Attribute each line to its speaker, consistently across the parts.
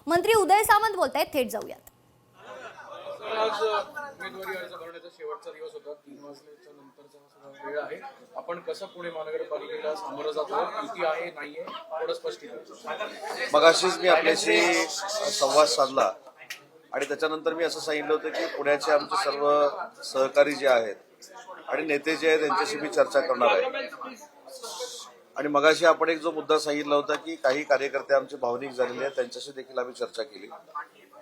Speaker 1: मंत्री उदय सामंत बोलतायत, थेट जाऊयात.
Speaker 2: आज उमेदवारी अर्ज भरण्याचा शेवटचा दिवस होता. 3 वाजल्याच्या नंतरचा वेळ आहे. आपण कसं पुणे महानगरपालिकेला सामोरं जातो, युती आहे नाहीये, थोडं स्पष्टीकरण.
Speaker 3: मगाशीच मी आपल्याशी संवाद साधला आणि त्याच्यानंतर मी असं सांगितलं होतं की पुण्याचे आमचे सर्व सहकारी जे आहेत आणि नेते जे आहेत त्यांच्याशी मी चर्चा करणार आहे. आणि मगाशी आपण एक जो मुद्दा सांगितला होता की काही कार्यकर्ते आमचे भावनिक झालेले आहेत, त्यांच्याशी देखील आम्ही चर्चा केली.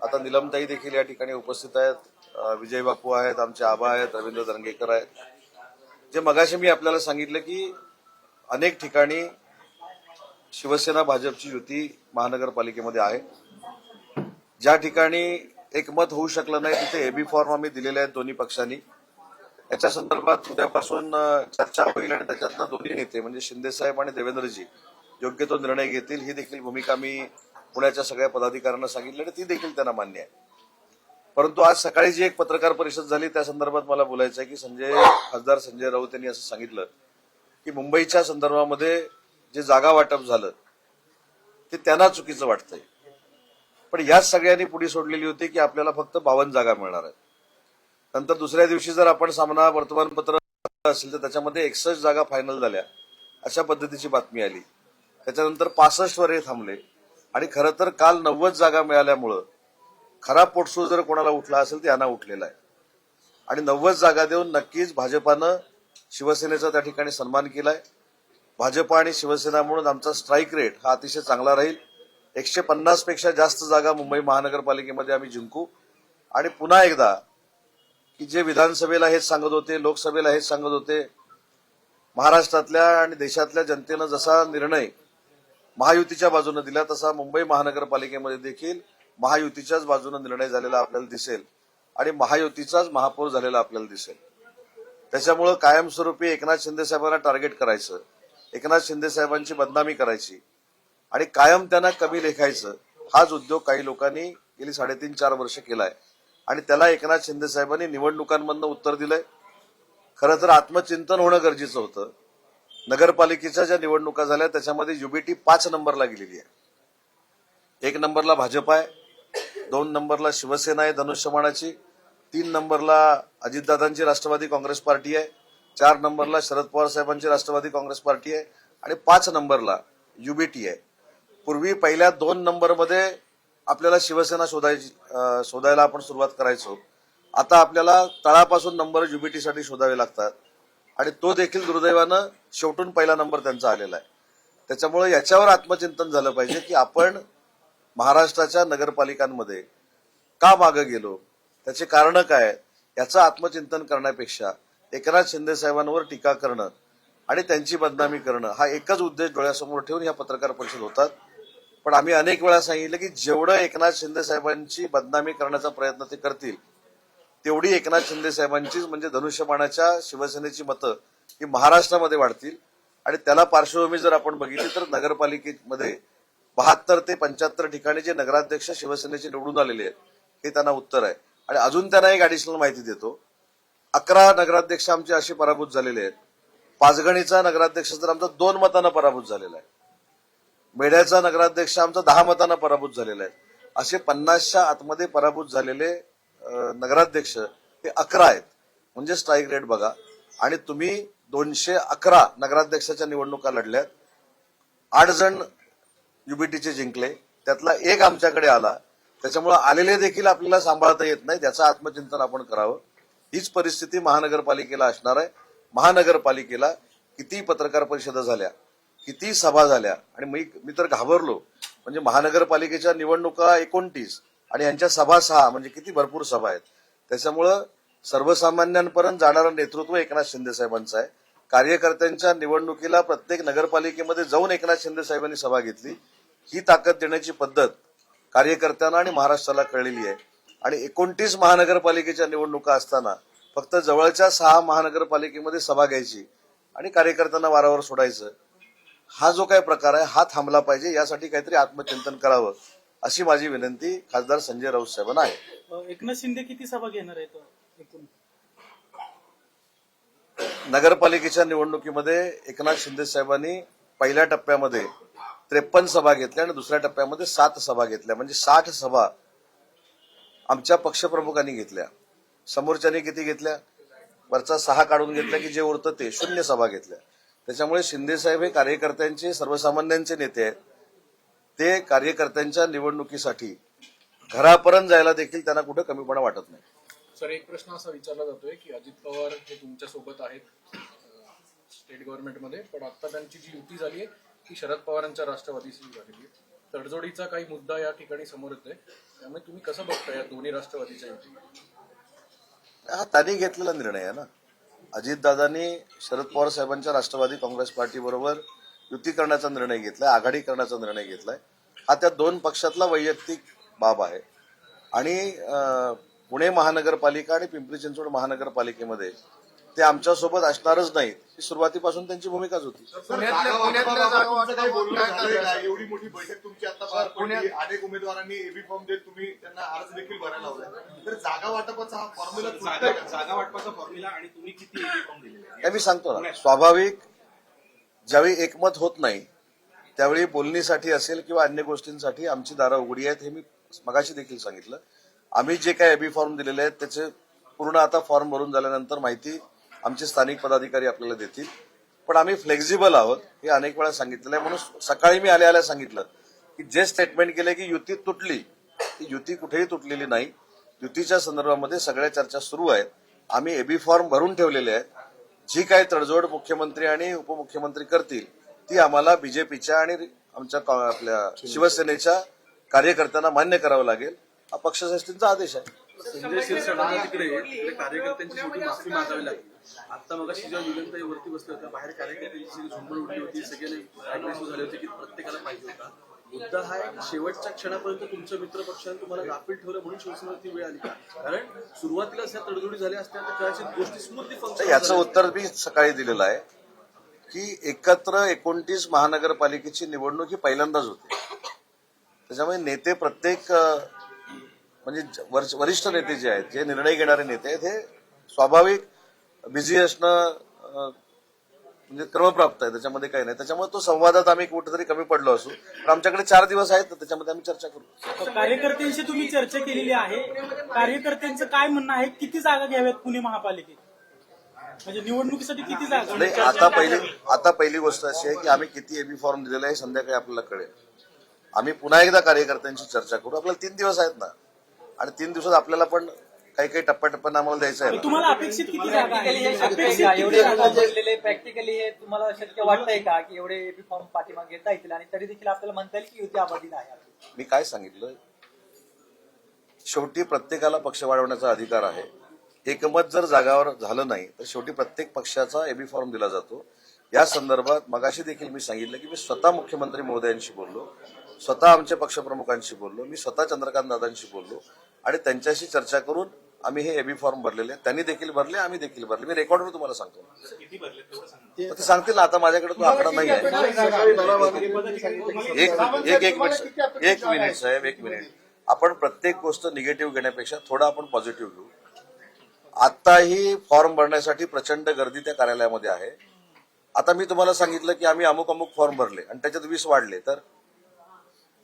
Speaker 3: आता निलमताई देखील या ठिकाणी उपस्थित आहेत, विजय बापू आहेत, आमचे आबा आहेत, रवींद्र दंगेकर आहेत. जे मगाशी मी आपल्याला सांगितलं की अनेक ठिकाणी शिवसेना भाजपची युती महानगरपालिकेमध्ये आहे. ज्या ठिकाणी एकमत होऊ शकलं नाही तिथे एबी फॉर्म आम्ही दिलेले आहेत दोन्ही पक्षांनी. याच्या संदर्भात उद्यापासून चर्चा होईल आणि त्याच्यातनं दोन्ही नेते म्हणजे शिंदेसाहेब आणि देवेंद्रजी योग्य तो निर्णय घेतील. ही देखील भूमिका मी पुण्याच्या सगळ्या पदाधिकाऱ्यांना सांगितली आणि ती देखील त्यांना मान्य आहे. परंतु आज सकाळी जी एक पत्रकार परिषद झाली त्या संदर्भात मला बोलायचं आहे की खासदार संजय राऊत यांनी असं सांगितलं की मुंबईच्या संदर्भामध्ये जे जागा वाटप झालं ते त्यांना चुकीचं वाटतंय. पण याच सगळ्यांनी पुढे सोडलेली होती की आपल्याला फक्त 52 जागा मिळणार आहेत. नंतर दुसऱ्या दिवशी जर आपण सामना वर्तमानपत्र असेल तर त्याच्यामध्ये 61 जागा फायनल झाल्या अशा पद्धतीची बातमी आली. त्याच्यानंतर 65 वर हे थांबले आणि खरं तर काल 90 जागा मिळाल्यामुळं खरा पोटसूळ जर कोणाला उठला असेल तर यांना उठलेला आहे. आणि 90 जागा देऊन नक्कीच भाजपानं शिवसेनेचा त्या ठिकाणी सन्मान केलाय. भाजप आणि शिवसेना म्हणून आमचा स्ट्राईक रेट हा अतिशय चांगला राहील. 150 पेक्षा जास्त जागा मुंबई महानगरपालिकेमध्ये आम्ही जिंकू. आणि पुन्हा एकदा की जे विधानसभेला हेच सांगत होते, लोकसभेला हेच सांगत होते, महाराष्ट्रातल्या आणि देशातल्या जनतेनं जसा निर्णय महायुतीच्या बाजूने दिला तसा मुंबई महानगरपालिकेमध्ये देखील महायुतीच्याच बाजूने निर्णय झालेला आपल्याला दिसेल आणि महायुतीचाच महापौर झालेला आपल्याला दिसेल. त्याच्यामुळं कायमस्वरूपी एकनाथ शिंदे साहेबांना टार्गेट करायचं, एकनाथ शिंदे साहेबांची बदनामी करायची आणि कायम त्यांना कमी लेखायचं हाच उद्योग काही लोकांनी गेली 3.5-4 वर्ष केलाय. आणि त्याला एकनाथ शिंदे साहेबांनी निवडणुकांमधनं उत्तर दिलंय. खरं तर आत्मचिंतन होणं गरजेचं होतं. नगरपालिकेच्या ज्या निवडणुका झाल्या त्याच्यामध्ये युबीटी 5 नंबरला गेलेली आहे. 1 नंबरला भाजप आहे, 2 नंबरला शिवसेना आहे धनुष्यबाणाची, 3 नंबरला अजितदादांची राष्ट्रवादी काँग्रेस पार्टी आहे, 4 नंबरला शरद पवार साहेबांची राष्ट्रवादी काँग्रेस पार्टी आहे आणि 5 नंबरला युबीटी आहे. पूर्वी पहिल्या 2 नंबरमध्ये आपल्याला शिवसेना शोधायला आपण सुरुवात करायचो. आता आपल्याला तळापासून नंबर युबीटीसाठी शोधावे लागतात आणि तो देखील दुर्दैवानं शेवटून पहिला नंबर त्यांचा आलेला आहे. त्याच्यामुळे याच्यावर आत्मचिंतन झालं पाहिजे की आपण महाराष्ट्राच्या नगरपालिकांमध्ये का मागं गेलो, त्याचे कारण काय, याचं आत्मचिंतन करण्यापेक्षा एकनाथ शिंदे साहेबांवर टीका करणं आणि त्यांची बदनामी करणं हा एकच उद्देश डोळ्यासमोर ठेवून या पत्रकार परिषद होतात. पण आम्ही अनेक वेळा सांगितलं की जेवढं एकनाथ शिंदे साहेबांची बदनामी करण्याचा प्रयत्न ते करतील तेवढी एकनाथ शिंदे साहेबांचीच म्हणजे धनुष्यबाणाच्या शिवसेनेची मतं ही महाराष्ट्रामध्ये वाढतील. आणि त्याला पार्श्वभूमी जर आपण बघितली तर नगरपालिकेमध्ये 72 ते 75 ठिकाणी जे नगराध्यक्ष शिवसेनेचे निवडून आलेले आहेत हे त्यांना उत्तर आहे. आणि अजून त्यांना एक ऍडिशनल माहिती देतो. 11 नगराध्यक्ष आमचे असे पराभूत झालेले आहेत. पाचगणीचा नगराध्यक्ष तर आमचा 2 मतांना पराभूत झालेला आहे. मेढ्याचा नगराध्यक्ष आमचा 10 मतांना पराभूत झालेला आहे. असे 50च्या आतमध्ये पराभूत झालेले नगराध्यक्ष हे 11 आहेत. म्हणजे स्ट्राईक रेट बघा. आणि तुम्ही 211 नगराध्यक्षाच्या निवडणुका लढल्यात, 8 जण युबीटीचे जिंकले, त्यातला एक आमच्याकडे आला. त्याच्यामुळे आलेले देखील आपल्याला सांभाळता येत नाही, त्याचं आत्मचिंतन आपण करावं. हीच परिस्थिती महानगरपालिकेला असणार आहे. महानगरपालिकेला किती पत्रकार परिषदा झाल्या, किती सभा झाल्या आणि मी तर घाबरलो. म्हणजे महानगरपालिकेच्या निवडणुका 29 आणि यांच्या सभा 6 म्हणजे किती भरपूर सभा आहेत. त्याच्यामुळं सर्वसामान्यांपर्यंत जाणारं नेतृत्व एकनाथ शिंदे साहेबांचं आहे. कार्यकर्त्यांच्या निवडणुकीला प्रत्येक नगरपालिकेमध्ये जाऊन एकनाथ शिंदे साहेबांनी सभा घेतली. ही ताकद देण्याची पद्धत कार्यकर्त्यांना आणि महाराष्ट्राला कळलेली आहे. आणि 29 महानगरपालिकेच्या निवडणुका असताना फक्त जवळच्या 6 महानगरपालिकेमध्ये सभा घ्यायची आणि कार्यकर्त्यांना वारावर सोडायचं, हा जो काही प्रकार आहे हा थांबला पाहिजे. यासाठी काहीतरी आत्मचिंतन करावं अशी माझी विनंती खासदार संजय राऊत साहेबांना आहे.
Speaker 4: एकनाथ शिंदे किती सभा घेणार आहेत एकूण?
Speaker 3: नगरपालिकेच्या निवडणुकीमध्ये एकनाथ शिंदे साहेबांनी पहिल्या टप्प्यामध्ये 53 सभा घेतल्या आणि दुसऱ्या टप्प्यामध्ये 7 सभा घेतल्या, म्हणजे 60 सभा आमच्या पक्षप्रमुखांनी घेतल्या. समोरच्यानी किती घेतल्या? वरचा 6 काढून घेतल्या की जे उरतं ते 0 सभा घेतल्या. त्याच्यामुळे शिंदे साहेब हे कार्यकर्त्यांचे, सर्वसामान्यांचे नेते आहेत. ते कार्यकर्त्यांच्या निवडणुकीसाठी घरापर्यंत जायला देखील त्यांना कुठं कमीपणा वाटत नाही.
Speaker 2: सर, एक प्रश्न असा विचारला जातोय की अजित पवार हे तुमच्या सोबत आहेत स्टेट गव्हर्नमेंटमध्ये, पण आता त्यांची जी युती झाली आहे ती शरद पवारांच्या राष्ट्रवादीशी झालेली आहे. तडजोडीचा काही मुद्दा या ठिकाणी समोर येतोय, त्यामुळे तुम्ही कसं बघता या दोन्ही राष्ट्रवादीच्या युती?
Speaker 3: हा त्यांनी घेतलेला निर्णय आहे ना. अजितदादांनी शरद पवार साहेबांच्या राष्ट्रवादी काँग्रेस पार्टी बरोबर युती करण्याचा निर्णय घेतलाय, आघाडी करण्याचा निर्णय घेतलाय. हा त्या दोन पक्षातला वैयक्तिक बाब आहे. आणि पुणे महानगरपालिका आणि पिंपरी चिंचवड महानगरपालिकेमध्ये ते आमच्यासोबत असणारच नाहीत, ही सुरुवातीपासून त्यांची भूमिकाच होती.
Speaker 5: एवढी मोठी बैठक तुमची आता पार पडली, अनेक उमेदवारांनी एबी फॉर्म देत तुम्ही त्यांना अर्ज देखील भरायला लावलाय, तर जागा वाटपाचा हा फॉर्म्युला, जागा वाटपाचा फॉर्म्युला आणि तुम्ही किती एबी फॉर्म दिलेले?
Speaker 3: मी सांगतो ना, स्वाभाविक ज्यावेळी एकमत होत नाही त्यावेळी बोलणीसाठी असेल किंवा अन्य गोष्टींसाठी आमची दारं उघडी आहेत, हे मी मगाशी देखील सांगितलं. आम्ही जे काही एबी फॉर्म दिलेले आहेत त्याचे पूर्ण आता फॉर्म भरून झाल्यानंतर माहिती आमचे स्थानिक पदाधिकारी आपल्याला देतील. पण आम्ही फ्लेक्झिबल आहोत हे अनेक वेळा सांगितलेलं आहे. म्हणून सकाळी मी आल्या सांगितलं की जे स्टेटमेंट केले की युती तुटली, ती युती कुठेही तुटलेली नाही. युतीच्या संदर्भामध्ये सगळ्या चर्चा सुरू आहेत. आम्ही एबी फॉर्म भरून ठेवलेले आहेत. जी काही तडजोड मुख्यमंत्री आणि उपमुख्यमंत्री करतील ती आम्हाला बीजेपीच्या आणि आमच्या आपल्या शिवसेनेच्या कार्यकर्त्यांना मान्य करावं लागेल. हा पक्षश्रेष्ठींचा आदेश आहे.
Speaker 6: संजय शिरसाटांना तिकडे कार्यकर्त्यांची शेवटी माफी मागावी लागली. आता मग जेव्हा युगंताई वरती बसले होत्या, बाहेर कार्यकर्त्यांची सगळी झुंबड उडली होती, सगळे अग्रेसिव्ह झाले होते की प्रत्येकाला पाहिजे होता. मुद्दा हा आहे की शेवटच्या क्षणापर्यंत तुमच्या मित्रपक्षाने तुम्हाला गाफील ठेवलं म्हणून शिवसेनेवरती वेळ आली का? कारण सुरुवातीलाच ह्या तडजोडी झाल्या असत्या तर कदाचित गोष्टी स्मूथली फंक्शन.
Speaker 3: याचं उत्तर मी सकाळी दिलेलं आहे की एकत्र 29 महानगरपालिकेची निवडणूक ही पहिल्यांदाच होते. त्याच्यामुळे नेते प्रत्येक म्हणजे वरिष्ठ नेते जे आहेत, जे निर्णय घेणारे नेते आहेत, हे स्वाभाविक बिझी असणं म्हणजे क्रमप्राप्त आहे, त्याच्यामध्ये काही नाही. त्याच्यामुळे तो संवादात आम्ही कुठेतरी कमी पडलो असू, पण आमच्याकडे 4 दिवस आहेत, त्याच्यामध्ये आम्ही चर्चा करू.
Speaker 4: कार्यकर्त्यांशी तुम्ही चर्चा केलेली आहे. कार्यकर्त्यांचं काय म्हणणं आहे, किती जागा घ्याव्यात पुणे महापालिकेत, म्हणजे निवडणुकीसाठी किती जागा?
Speaker 3: नाही, आता पहिली गोष्ट अशी आहे की आम्ही किती एबी फॉर्म दिलेला आहे संध्याकाळी आपल्याला कळेल. आम्ही पुन्हा एकदा कार्यकर्त्यांशी चर्चा करू. आपल्याला 3 दिवस आहेत ना, आणि 3 दिवसात आपल्याला पण काही काही टप्प्याटप्प्यानं आम्हाला द्यायचं आहे.
Speaker 4: तुम्हाला अपेक्षित किती जागा
Speaker 7: प्रॅक्टिकली हे तुम्हाला शक्य वाटतंय का की एवढे एबी फॉर्म पाठीमागे घेता येतील आणि तरी देखील आपल्याला म्हणता येईल की युती अबाधित आहे?
Speaker 3: मी काय सांगितलं, शेवटी प्रत्येकाला पक्ष वाढवण्याचा अधिकार आहे. एकमत जर जागावर झालं नाही तर शेवटी प्रत्येक पक्षाचा एबी फॉर्म दिला जातो. या संदर्भात मगाशी देखील मी सांगितलं की मी स्वतः मुख्यमंत्री महोदयांशी बोललो, स्वतः आमच्या पक्षप्रमुखांशी बोललो, मी स्वतः चंद्रकांत दादांशी बोललो आणि त्यांच्याशी चर्चा करून आम्ही हे एबी फॉर्म भरलेले आहेत. त्यांनी देखील भरले, आम्ही देखील भरले. मी रेकॉर्डवर तुम्हाला सांगतो. ते सांगतील ना, आता माझ्याकडे तो आकडा नाही आहे. एक मिनिट साहेब, एक मिनिट. आपण प्रत्येक गोष्ट निगेटिव्ह घेण्यापेक्षा थोडं आपण पॉझिटिव्ह घेऊ. आताही फॉर्म भरण्यासाठी प्रचंड गर्दी त्या कार्यालयामध्ये आहे. आता मी तुम्हाला सांगितलं की आम्ही अमुक अमुक फॉर्म भरले आणि त्याच्यात 20 वाढले, तर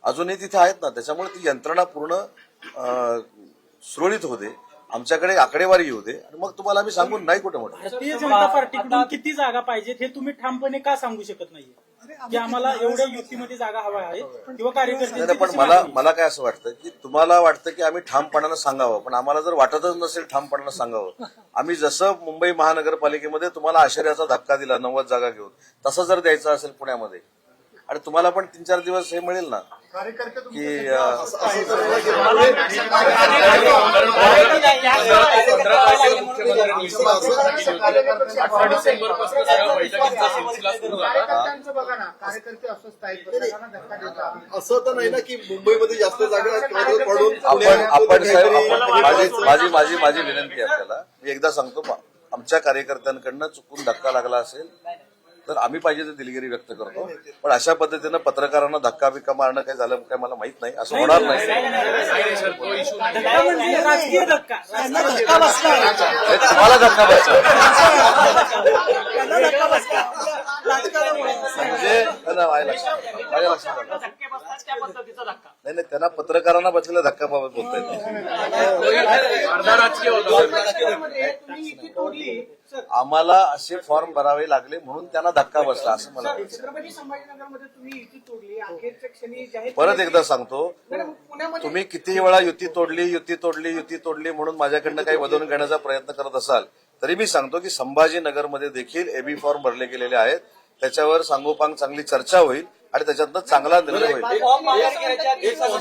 Speaker 3: अजूनही तिथे आहेत ना. त्याच्यामुळे ती यंत्रणा पूर्ण सुरळीत होते, आमच्याकडे आकडेवारी येऊ दे आणि मग तुम्हाला आम्ही सांगून नाही कुठे मोठं.
Speaker 4: भारतीय जनता पार्टीकडून किती जागा पाहिजेत हे तुम्ही ठामपणे का सांगू शकत नाहीये की आम्हाला एवढ्या युतीमध्ये जागा हव्या आहेत किंवा कार्यकर्ते?
Speaker 3: पण मला काय असं वाटतं की तुम्हाला वाटतं की आम्ही ठामपणानं सांगावं, पण आम्हाला जर वाटतच नसेल ठामपणानं सांगावं. आम्ही जसं मुंबई महानगरपालिकेमध्ये तुम्हाला आश्चर्याचा धक्का दिला 90 जागा घेऊन, तसं जर द्यायचं असेल पुण्यामध्ये आणि तुम्हाला पण 3-4 दिवस हे मिळेल ना की
Speaker 5: असं तर नाही ना की मुंबईमध्ये जास्त जागा पडून
Speaker 3: आपण माझी विनंती आहे आपल्याला. मी एकदा सांगतो, आमच्या कार्यकर्त्यांकडनं चुकून धक्का लागला असेल तर आम्ही पाहिजे ते दिलगिरी व्यक्त करतो, पण अशा पद्धतीनं पत्रकारांना धक्का बिक्का मारणं काय झालं काय मला माहित नाही. असं होणार नाही. तुम्हाला धक्का बसला
Speaker 4: त्याला धक्का बसला राजकारणामुळे.
Speaker 3: म्हणजे माझ्या लक्षात आलं. नाही नाही, त्यांना पत्रकारांना बसलेल्या धक्काबाबत बोलता येईल.
Speaker 2: अर्धा राजकीय होता.
Speaker 3: आम्हाला असे फॉर्म भरावे लागले म्हणून त्यांना धक्का बसला असं मला वाटतं.
Speaker 8: छत्रपती संभाजीनगरमध्ये तुम्ही युती तोडली, अखेरच्या क्षणी जाहीर
Speaker 3: परत एकदा सांगतो,
Speaker 8: पुण्यामध्ये
Speaker 3: तुम्ही किती वेळा युती तोडली म्हणून माझ्याकडनं काही वदवून घेण्याचा प्रयत्न करत असाल तरी मी सांगतो की संभाजीनगरमध्ये देखील एबी फॉर्म भरले गेलेले आहेत. त्याच्यावर सांगोपांग चांगली चर्चा होईल आणि त्याच्यातनं चांगला निर्णय होईल.
Speaker 7: फॉर्म माघारी घ्यायच्या आधी फॉर्म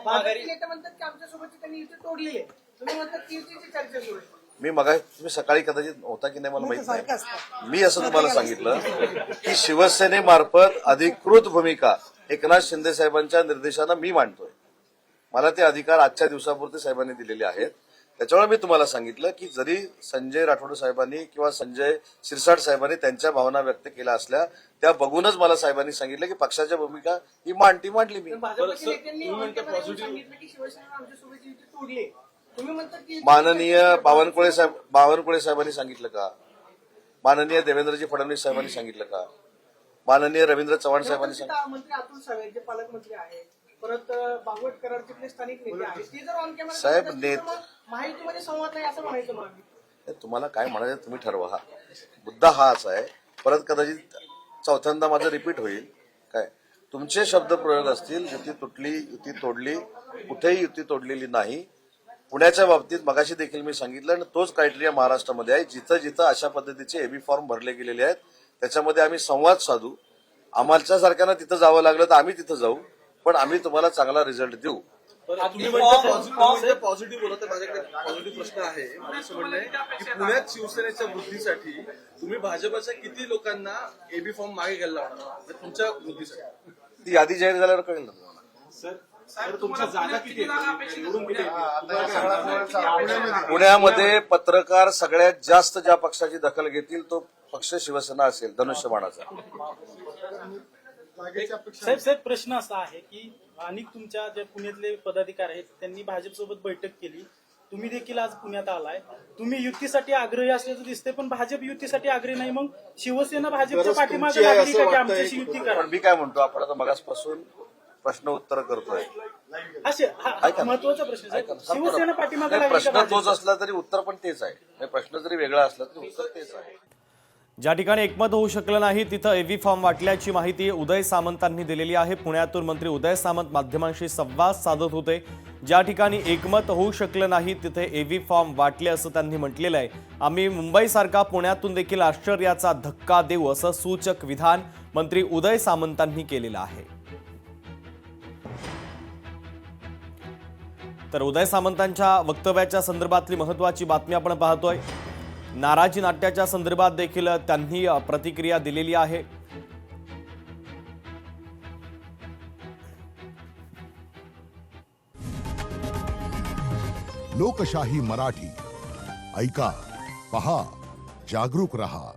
Speaker 7: माघारी
Speaker 8: भारतीय नेते म्हणतात की आमच्यासोबत त्यांनी युती तोडली आहे, तुम्ही म्हणतात की युतीची चर्चा सुरू आहे.
Speaker 3: तुम्ही सकाळी कदाचित होता की नाही मला माहित नाही. मी असं तुम्हाला सांगितलं की शिवसेनेमार्फत अधिकृत भूमिका एकनाथ शिंदे साहेबांच्या निर्देशानं मी मांडतोय. मला ते अधिकार आजच्या दिवसापुरते साहेबांनी दिलेले आहेत. त्याच्यामुळे मी तुम्हाला सांगितलं की जरी संजय राठोड साहेबांनी किंवा संजय शिरसाट साहेबांनी त्यांच्या भावना व्यक्त केल्या असल्या त्या बघूनच मला साहेबांनी सांगितलं की पक्षाच्या भूमिका ही मांडली मी.
Speaker 8: भाजपच्या नेत्यांनी सांगितलं की शिवसेना आमच्यासोबत युती तोडली आहे. तुम्ही म्हणतात की
Speaker 3: माननीय बावनकुळे साहेबांनी सांगितलं का? माननीय देवेंद्रजी फडणवीस साहेबांनी सांगितलं का? माननीय रवींद्र चव्हाण साहेबांनी सांगितलं?
Speaker 8: मंत्री अतुल सावे जे पालकमंत्री आहेत, परत बागवट कराडचे स्थानिक नेते आहेत, ते जर ऑन कॅमेरा
Speaker 3: साहेब,
Speaker 8: माहितीमध्ये संवाद नाही असं म्हणायचं मला.
Speaker 3: तुम्हाला काय म्हणायचं तुम्ही ठरवा. मुद्दा हाच आहे. परत कदाचित चौथ्यांदा माझं रिपीट होईल. काय तुमचे शब्द प्रयोग असतील, युती तुटली, युती तोडली, कुठेही युती तोडलेली नाही. पुण्याच्या बाबतीत मगाशी देखील मी सांगितलं आणि तोच क्रायटेरिया महाराष्ट्रामध्ये आहे. जिथं जिथं अशा पद्धतीचे एबी फॉर्म भरले गेलेले आहेत त्याच्यामध्ये आम्ही संवाद साधू. आम्हाला सारख्यांना तिथं जावं लागलं तर आम्ही तिथं जाऊ, पण आम्ही तुम्हाला चांगला रिझल्ट देऊ.
Speaker 6: तुम्ही म्हणता पॉझिटिव्ह बोला तर माझ्याकडे पॉझिटिव्ह प्रश्न आहे. मला असं म्हणणं आहे की पुण्यात शिवसेनेच्या वृद्धीसाठी तुम्ही भाजपच्या किती लोकांना एबी फॉर्म मागे घ्यायला लावणार तुमच्या वृद्धीसाठी?
Speaker 3: ती यादी जाहीर झाल्यावर कळेल ना तुम्हाला.
Speaker 5: तुमच्या जागा किती निवडून किती?
Speaker 3: पुण्यामध्ये पत्रकार सगळ्यात जास्त ज्या पक्षाची दखल घेतील तो पक्ष शिवसेना असेल, धनुष्यबाणाचा.
Speaker 4: साहेब प्रश्न असा आहे की अनेक तुमच्या जे पुण्यातले पदाधिकारी आहेत त्यांनी भाजपसोबत बैठक केली. तुम्ही देखील आज पुण्यात आलाय. तुम्ही युतीसाठी आग्रही असल्याचं दिसतंय, पण भाजप युतीसाठी आग्रही नाही. मग शिवसेना भाजपच्या पाठीमागे लागली का की आमच्याशी युती करा?
Speaker 3: पण मी काय म्हणतो, आपण आता मगासपासून प्रश्न उत्तर करतोय.
Speaker 4: महत्वाचा प्रश्न साहेब. शिवसेना पाठीमागे लागली का
Speaker 3: प्रश्न तोच
Speaker 4: भाजपच्या?
Speaker 3: असला तरी उत्तर पण तेच आहे. प्रश्न जरी वेगळा असला तरी उत्तर तेच आहे.
Speaker 9: ज्या ठिकाणी एकमत होऊ शकलं नाही तिथं एव्ही फॉर्म वाटल्याची माहिती उदय सामंतांनी दिलेली आहे. पुण्यातून मंत्री उदय सामंत माध्यमांशी संवाद साधत होते. ज्या ठिकाणी एकमत होऊ शकलं नाही तिथे एव्ही फॉर्म वाटले असं त्यांनी म्हटलेलं आहे. आम्ही मुंबईसारखा पुण्यातून देखील आश्चर्याचा धक्का देऊ असं सूचक विधान मंत्री उदय सामंतांनी केलेलं आहे. तर उदय सामंतांच्या वक्तव्याच्या संदर्भातली महत्वाची बातमी आपण पाहतोय. नाराजी नाट्याच्या संदर्भात देखील त्यांनी प्रतिक्रिया दिलेली आहे.
Speaker 10: लोकशाही मराठी ऐका, पहा, जागरूक रहा.